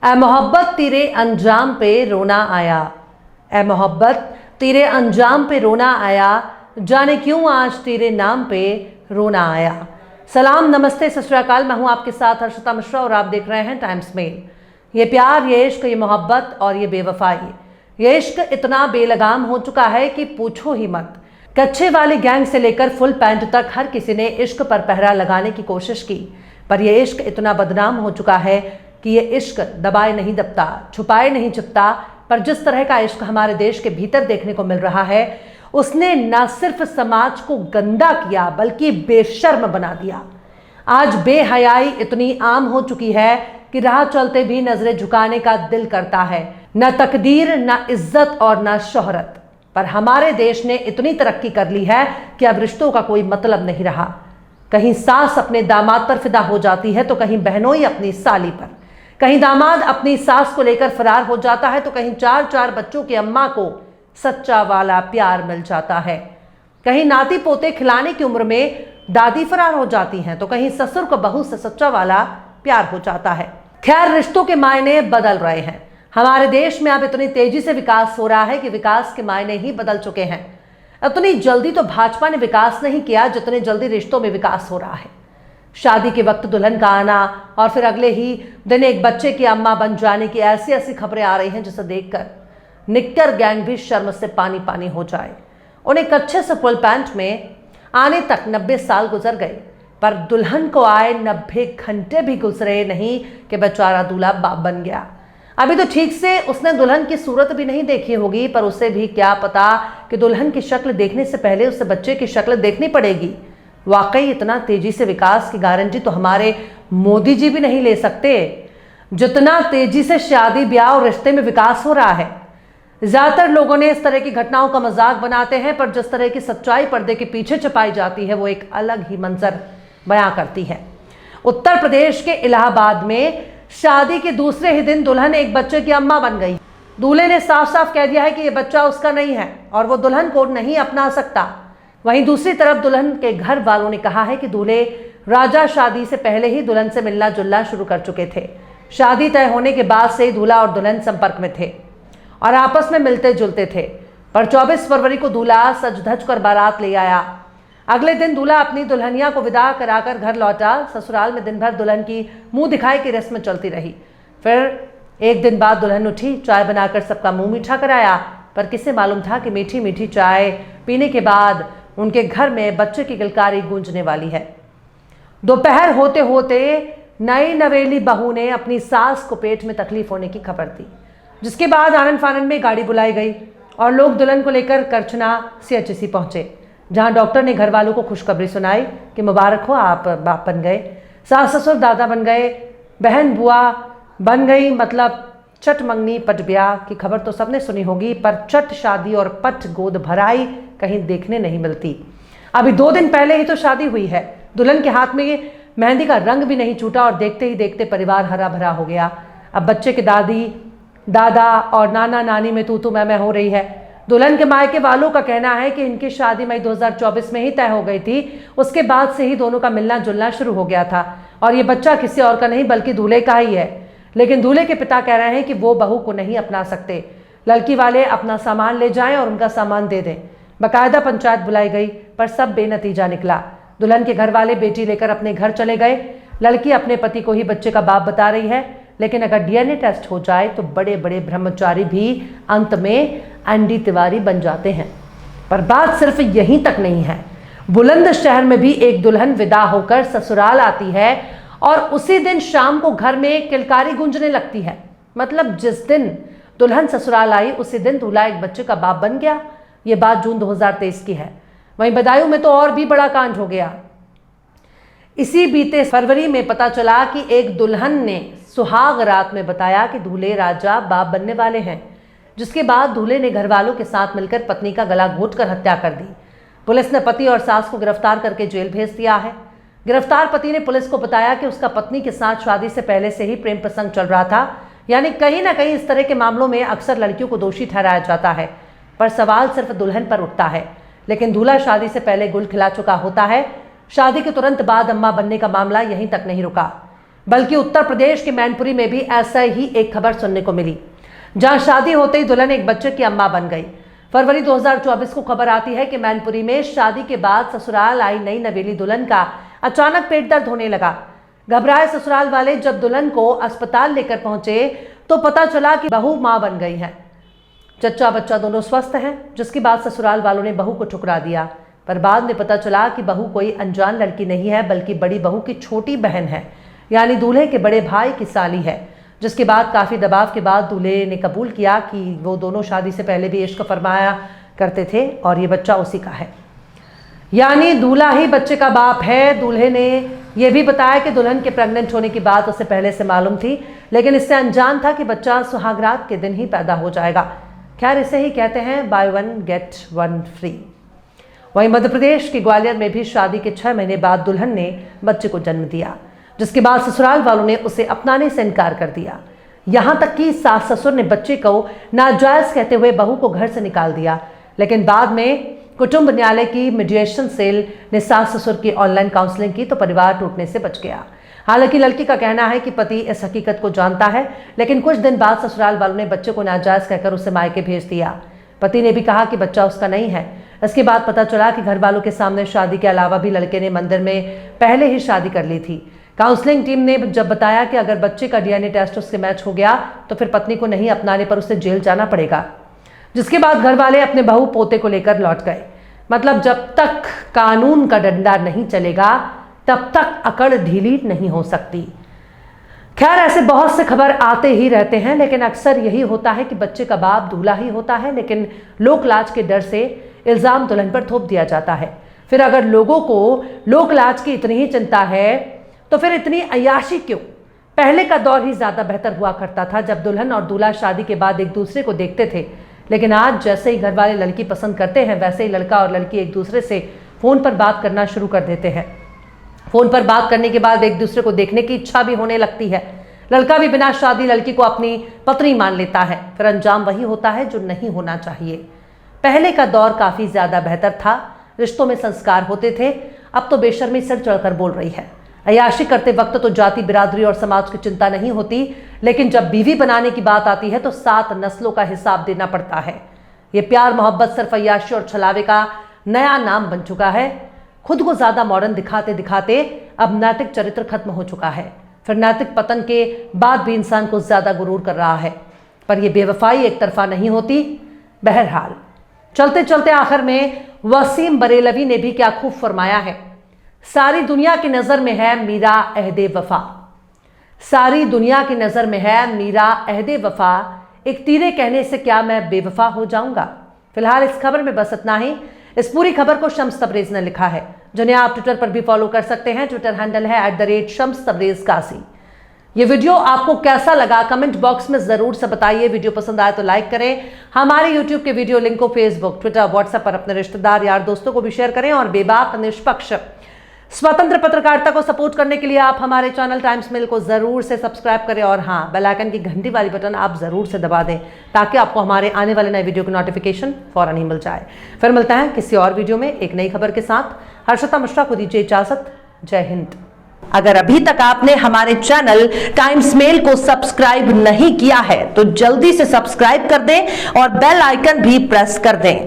ऐ मोहब्बत तेरे अंजाम पे रोना आया, ऐ मोहब्बत तेरे अंजाम पे रोना आया, जाने क्यों आज तेरे नाम पे रोना आया। सलाम, नमस्ते, सत श्री अकाल। मैं हूं आपके साथ हर्षिता मिश्रा और आप देख रहे हैं टाइम्स मेल। ये प्यार, ये इश्क, ये मोहब्बत और ये बेवफाई, ये इश्क इतना बेलगाम हो चुका है कि पूछो ही मत। कच्चे वाली गैंग से लेकर फुल पैंट तक हर किसी ने इश्क पर पहरा लगाने की कोशिश की, पर यह इश्क इतना बदनाम हो चुका है कि ये इश्क दबाए नहीं दबता, छुपाए नहीं छुपता। पर जिस तरह का इश्क हमारे देश के भीतर देखने को मिल रहा है, उसने न सिर्फ समाज को गंदा किया बल्कि बेशर्म बना दिया। आज बेहयाई इतनी आम हो चुकी है कि राह चलते भी नजरें झुकाने का दिल करता है। न तकदीर, न इज्जत और न शोहरत। पर हमारे देश ने इतनी तरक्की कर ली है कि अब रिश्तों का कोई मतलब नहीं रहा। कहीं सास अपने दामाद पर फिदा हो जाती है तो कहीं बहनोई अपनी साली पर, कहीं दामाद अपनी सास को लेकर फरार हो जाता है तो कहीं चार चार बच्चों की अम्मा को सच्चा वाला प्यार मिल जाता है। कहीं नाती पोते खिलाने की उम्र में दादी फरार हो जाती हैं तो कहीं ससुर को बहू से सच्चा वाला प्यार हो जाता है। खैर, रिश्तों के मायने बदल रहे हैं। हमारे देश में अब इतनी तेजी से विकास हो रहा है कि विकास के मायने ही बदल चुके हैं। इतनी जल्दी तो भाजपा ने विकास नहीं किया जितने जल्दी रिश्तों में विकास हो रहा है। शादी के वक्त दुल्हन का आना और फिर अगले ही दिन एक बच्चे की अम्मा बन जाने की ऐसी ऐसी खबरें आ रही हैं जिसे देखकर निक्कर गैंग भी शर्म से पानी पानी हो जाए। उन्हें कच्चे से फुल पैंट में आने तक 90 साल गुजर गए, पर दुल्हन को आए 90 घंटे भी गुजरे नहीं कि बेचारा दूल्हा बाप बन गया। अभी तो ठीक से उसने दुल्हन की सूरत भी नहीं देखी होगी, पर उसे भी क्या पता कि दुल्हन की शक्ल देखने से पहले उसे बच्चे की शक्ल देखनी पड़ेगी। वाकई इतना तेजी से विकास की गारंटी तो हमारे मोदी जी भी नहीं ले सकते, जितना तेजी से शादी ब्याह और रिश्ते में विकास हो रहा है। ज्यादातर लोगों ने इस तरह की घटनाओं का मजाक बनाते हैं, पर जिस तरह की सच्चाई पर्दे के पीछे छुपाई जाती है वो एक अलग ही मंजर बयां करती है। उत्तर प्रदेश के इलाहाबाद में शादी के दूसरे ही दिन दुल्हन एक बच्चे की अम्मा बन गई। दूल्हे ने साफ साफ कह दिया है कि यह बच्चा उसका नहीं है और वो दुल्हन को नहीं अपना सकता। वहीं दूसरी तरफ दुल्हन के घर वालों ने कहा है कि दूल्हे राजा शादी से पहले ही दुल्हन से मिलना जुलना शुरू कर चुके थे। शादी तय होने के बाद से ही दूल्हा और दुल्हन संपर्क में थे और आपस में मिलते जुलते थे। पर 24 फरवरी को दूल्हा सज धज कर बारात ले आया। अगले दिन दूल्हा अपनी दुल्हनिया को विदा कराकर घर लौटा। ससुराल में दिन भर दुल्हन की मुंह दिखाई की रस्म चलती रही। फिर एक दिन बाद दुल्हन उठी, चाय बनाकर सबका मुंह मीठा कराया। पर किसे मालूम था कि मीठी मीठी चाय पीने के बाद उनके घर में बच्चे की किलकारी गूंजने वाली है। दोपहर होते होते नई नवेली बहू ने अपनी सास को पेट में तकलीफ होने की खबर दी, जिसके बाद आनन फानन में गाड़ी बुलाई गई और लोग दुल्हन को लेकर करछना CHC पहुंचे, जहां डॉक्टर ने घर वालों को खुशखबरी सुनाई कि मुबारक हो, आप बाप बन गए, सास ससुर दादा बन गए, बहन बुआ बन गई। मतलब चट मंगनी पट ब्याह की खबर तो सबने सुनी होगी, पर चट शादी और पट गोद भराई कहीं देखने नहीं मिलती। अभी 2 दिन पहले ही तो शादी हुई है। दुल्हन के हाथ में मेहंदी का रंग भी नहीं छूटा और देखते ही देखते परिवार हरा भरा हो गया। अब बच्चे के दादी दादा और नाना नानी में तू मैं हो रही है। दुल्हन के मायके वालों का कहना है कि इनकी शादी मई 2024 में ही तय हो गई थी। उसके बाद से ही दोनों का मिलना जुलना शुरू हो गया था और ये बच्चा किसी और का नहीं बल्कि दूल्हे का ही है। लेकिन दूल्हे के पिता कह रहे हैं कि वो बहू को नहीं अपना सकते, लड़की वाले अपना सामान ले जाएं और उनका सामान दे दें। बाकायदा पंचायत बुलाई गई, पर सब बेनतीजा निकला। दुल्हन के घर वाले बेटी लेकर अपने घर चले गए। लड़की अपने पति को ही बच्चे का बाप बता रही है, लेकिन अगर DNA टेस्ट हो जाए तो बड़े बड़े ब्रह्मचारी भी अंत में एनडी तिवारी बन जाते हैं। पर बात सिर्फ यहीं तक नहीं है। बुलंदशहर में भी एक दुल्हन विदा होकर ससुराल आती है और उसी दिन शाम को घर में किलकारी गूंजने लगती है। मतलब जिस दिन दुल्हन ससुराल आई उसी दिन दूल्हा एक बच्चे का बाप बन गया। ये बात जून 2023 की है। वहीं बदायूं में तो और भी बड़ा कांड हो गया। इसी बीते फरवरी में पता चला कि एक दुल्हन ने सुहाग रात में बताया कि दूल्हे राजा बाप बनने वाले हैं, जिसके बाद दूल्हे ने घर वालों के साथ मिलकर पत्नी का गला घोंटकर हत्या कर दी। पुलिस ने पति और सास को गिरफ्तार करके जेल भेज दिया है। गिरफ्तार पति ने पुलिस को बताया कि उसका पत्नी के साथ शादी से पहले से ही प्रेम प्रसंग चल रहा था। यानी कहीं ना कहीं इस तरह के मामलों में अक्सर लड़कियों को दोषी ठहराया जाता है, पर सवाल सिर्फ दुल्हन पर उठता है। लेकिन दूल्हा शादी से पहले गुल खिला चुका होता है। शादी के तुरंत बाद अम्मा बनने का मामला यहीं तक नहीं रुका। बल्कि उत्तर प्रदेश के मैनपुरी में भी ऐसा ही एक खबर सुनने को मिली, जहां शादी होते ही दुल्हन एक बच्चे की अम्मा बन गई। फरवरी 2024 को खबर आती है कि मैनपुरी में शादी के बाद ससुराल आई नई नवेली दुल्हन का अचानक पेट दर्द होने लगा। घबराए ससुराल वाले जब दुल्हन को अस्पताल लेकर पहुंचे तो पता चला कि बहू मां बन गई है। चच्चा बच्चा दोनों स्वस्थ हैं, जिसके बाद ससुराल वालों ने बहू को ठुकरा दिया। पर बाद में पता चला कि बहू कोई अनजान लड़की नहीं है, बल्कि बड़ी बहू की छोटी बहन है, यानी दूल्हे के बड़े भाई की साली है। जिसके बाद काफ़ी दबाव के बाद दूल्हे ने कबूल किया कि वो दोनों शादी से पहले भी इश्क फरमाया करते थे और ये बच्चा उसी का है, यानी दूल्हा ही बच्चे का बाप है। दूल्हे ने यह भी बताया कि दुल्हन के प्रेग्नेंट होने की बात उसे पहले से मालूम थी, लेकिन इससे अनजान था कि बच्चा सुहागरात के दिन ही पैदा हो जाएगा। खैर, इसे ही कहते हैं by one get one free. वहीं मध्य प्रदेश के ग्वालियर में भी शादी के 6 महीने बाद दुल्हन ने बच्चे को जन्म दिया, जिसके बाद ससुराल वालों ने उसे अपनाने से इनकार कर दिया। यहां तक कि सास ससुर ने बच्चे को नाजायज कहते हुए बहू को घर से निकाल दिया, लेकिन बाद में कुटुंब न्यायालय की मीडिएशन सेल ने सास ससुर की ऑनलाइन काउंसलिंग की तो परिवार टूटने से बच गया। हालांकि लड़की का कहना है कि पति इस हकीकत को जानता है, लेकिन कुछ दिन बाद ससुराल वालों ने बच्चे को नाजायज कहकर उसे मायके भेज दिया। पति ने भी कहा कि बच्चा उसका नहीं है। इसके बाद पता चला कि घर वालों के सामने शादी के अलावा भी लड़के ने मंदिर में पहले ही शादी कर ली थी। काउंसलिंग टीम ने जब बताया कि अगर बच्चे का डीएनए टेस्ट उसके मैच हो गया तो फिर पत्नी को नहीं अपनाने पर उसे जेल जाना पड़ेगा। जिसके बाद घर वाले अपने बहू पोते को लेकर लौट गए। मतलब जब तक कानून का डंडा नहीं चलेगा तब तक अकड़ ढीली नहीं हो सकती। खैर, ऐसे बहुत से खबर आते ही रहते हैं, लेकिन अक्सर यही होता है कि बच्चे का बाप दूल्हा ही होता है, लेकिन लोक लाज के डर से इल्जाम दुल्हन पर थोप दिया जाता है। फिर अगर लोगों को लोक लाज की इतनी ही चिंता है तो फिर इतनी अय्याशी क्यों? पहले का दौर ही ज्यादा बेहतर हुआ करता था, जब दुल्हन और दूल्हा शादी के बाद एक दूसरे को देखते थे। लेकिन आज जैसे ही घर वाले लड़की पसंद करते हैं, वैसे ही लड़का और लड़की एक दूसरे से फोन पर बात करना शुरू कर देते हैं। फोन पर बात करने के बाद एक दूसरे को देखने की इच्छा भी होने लगती है। लड़का भी बिना शादी लड़की को अपनी पत्नी मान लेता है। फिर अंजाम वही होता है जो नहीं होना चाहिए। पहले का दौर काफी ज्यादा बेहतर था, रिश्तों में संस्कार होते थे। अब तो बेशर्मी सिर चढ़कर बोल रही है। अय्याशी करते वक्त तो जाति, बिरादरी और समाज की चिंता नहीं होती, लेकिन जब बीवी बनाने की बात आती है तो 7 नस्लों का हिसाब देना पड़ता है। ये प्यार मोहब्बत सिर्फ अय्याशी और छलावे का नया नाम बन चुका है। खुद को ज्यादा मॉडर्न दिखाते दिखाते अब नैतिक चरित्र खत्म हो चुका है। फिर नैतिक पतन के बाद भी इंसान को ज्यादा गुरूर कर रहा है, पर यह बेवफाई एक तरफा नहीं होती। बहरहाल, चलते चलते आखिर में वसीम बरेलवी ने भी क्या खूब फरमाया है, सारी दुनिया की नजर में है मीरा अहदे वफा। सारी दुनिया की नजर में है मीरा अहदे वफा, एक तीरे कहने से क्या मैं बेवफा हो जाऊंगा। फिलहाल इस खबर में बस इतना ही। इस पूरी खबर को शम्स तबरेज ने लिखा है, जिन्हें आप ट्विटर पर भी फॉलो कर सकते हैं। ट्विटर हैंडल है @शम्स_तबरेज़81। ये वीडियो आपको कैसा लगा कमेंट बॉक्स में जरूर से बताइए। वीडियो पसंद आए तो लाइक करें। हमारे यूट्यूब के वीडियो लिंक को फेसबुक, ट्विटर, व्हाट्सएप पर अपने रिश्तेदार, यार, दोस्तों को भी शेयर करें। और बेबाक, निष्पक्ष, स्वतंत्र पत्रकारिता को सपोर्ट करने के लिए आप हमारे चैनल टाइम्स मेल को जरूर से सब्सक्राइब करें। और हाँ, बेल आइकन की घंटी वाली बटन आप जरूर से दबा दें, ताकि आपको हमारे आने वाले नए वीडियो की नोटिफिकेशन फौरन ही मिल जाए। फिर मिलते हैं किसी और वीडियो में एक नई खबर के साथ। हर्षिता मिश्रा को दीजिए इजाजत। जय हिंद। अगर अभी तक आपने हमारे चैनल टाइम्स मेल को सब्सक्राइब नहीं किया है तो जल्दी से सब्सक्राइब कर दें और बेल आइकन भी प्रेस कर दें।